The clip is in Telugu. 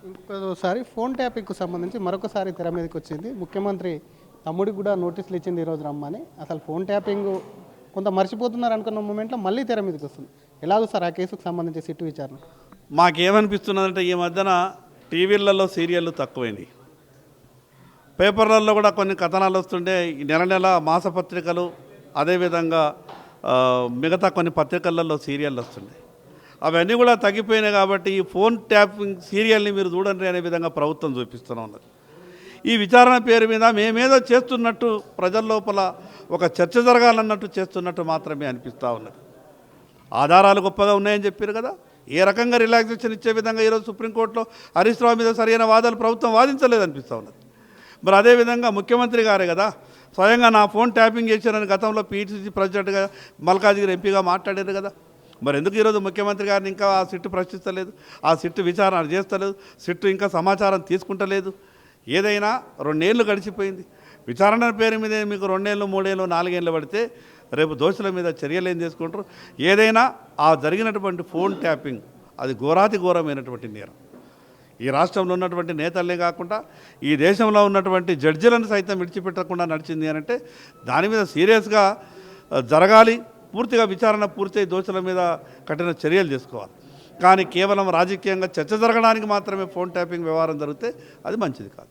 ఇంకోసారి ఫోన్ ట్యాపింగ్కు సంబంధించి మరొకసారి తెర మీదకి వచ్చింది. ముఖ్యమంత్రి తమ్ముడికి కూడా నోటీసులు ఇచ్చింది ఈరోజు రమ్మని. అసలు ఫోన్ ట్యాపింగ్ కొంత మర్చిపోతున్నారు అనుకున్న మూమెంట్లో మళ్ళీ తెర మీదకి వస్తుంది. ఎలాగో సార్ ఆ కేసుకు సంబంధించి సిట్టు విచారణ? మాకేమనిపిస్తున్నదంటే ఈ మధ్యన టీవీలలో సీరియళ్ళు తక్కువైనాయి, పేపర్లలో కూడా కొన్ని కథనాలు వస్తుంటే నెల నెల మాసపత్రికలు, అదేవిధంగా మిగతా కొన్ని పత్రికలలో సీరియళ్ళు వస్తుండే, అవన్నీ కూడా తగ్గిపోయినాయి. కాబట్టి ఈ ఫోన్ ట్యాపింగ్ సీరియల్ని మీరు చూడండి అనే విధంగా ప్రభుత్వం చూపిస్తూనే ఉన్నది. ఈ విచారణ పేరు మీద మేమేదో చేస్తున్నట్టు, ప్రజల లోపల ఒక చర్చ జరగాలన్నట్టు చేస్తున్నట్టు మాత్రమే అనిపిస్తూ ఉన్నది. ఆధారాలు గొప్పగా ఉన్నాయని చెప్పారు కదా, ఏ రకంగా రిలాక్సేషన్ ఇచ్చే విధంగా ఈరోజు సుప్రీంకోర్టులో హరీష్ రావు మీద సరైన వాదాలు ప్రభుత్వం వాదించలేదు అనిపిస్తూ ఉన్నది. మరి అదేవిధంగా ముఖ్యమంత్రి గారే కదా స్వయంగా నా ఫోన్ ట్యాపింగ్ చేశారని గతంలో పీటీసీ ప్రెసిడెంట్గా మల్కాజ్గిరి ఎంపీగా మాట్లాడారు కదా. మరి ఎందుకు ఈరోజు ముఖ్యమంత్రి గారిని ఇంకా ఆ సిట్టు ప్రశ్నిస్తలేదు, ఆ సిట్టు విచారణ చేస్తలేదు, సిట్టు ఇంకా సమాచారం తీసుకుంటలేదు? ఏదైనా 2 ఏళ్ళు గడిచిపోయింది. విచారణ పేరు మీద మీకు 2 ఏళ్ళు 3 ఏళ్ళు 4 ఏళ్ళు పడితే రేపు దోషుల మీద చర్యలు ఏం తీసుకుంటారు? ఏదైనా ఆ జరిగినటువంటి ఫోన్ ట్యాపింగ్ అది ఘోరాతి ఘోరమైనటువంటి నేరం. ఈ రాష్ట్రంలో ఉన్నటువంటి నేతలే కాకుండా ఈ దేశంలో ఉన్నటువంటి జడ్జిలను సైతం విడిచిపెట్టకుండా నడిచింది అని అంటే దాని మీద సీరియస్గా జరగాలి, పూర్తిగా విచారణ పూర్తయి దోషుల మీద కఠిన చర్యలు తీసుకోవాలి. కానీ కేవలం రాజకీయంగా చర్చ జరగడానికి మాత్రమే ఫోన్ ట్యాపింగ్ వ్యవహారం జరిగితే అది మంచిది కాదు.